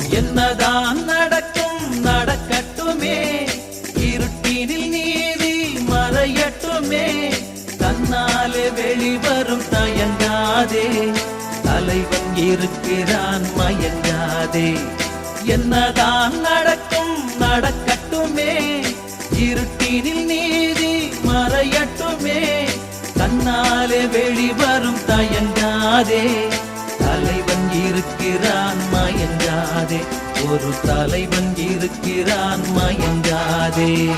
என்னதான் நடக்கும் நடக்கட்டுமே, இருட்டினில் நீதி மறையட்டுமே, தன்னாலே வெளிவரும் தயங்காதே, தலைவன் இருக்கிறான் மயங்காதே. என்னதான் நடக்கும் நடக்கட்டுமே, இருட்டினில் நீதி மறையட்டுமே, தன்னாலே வெளிவரும் தயங்காதே, தலைவன் இருக்கிறான் மயங்காதே, ஒரு தலைவன் இருக்கிறான் மயங்காதே.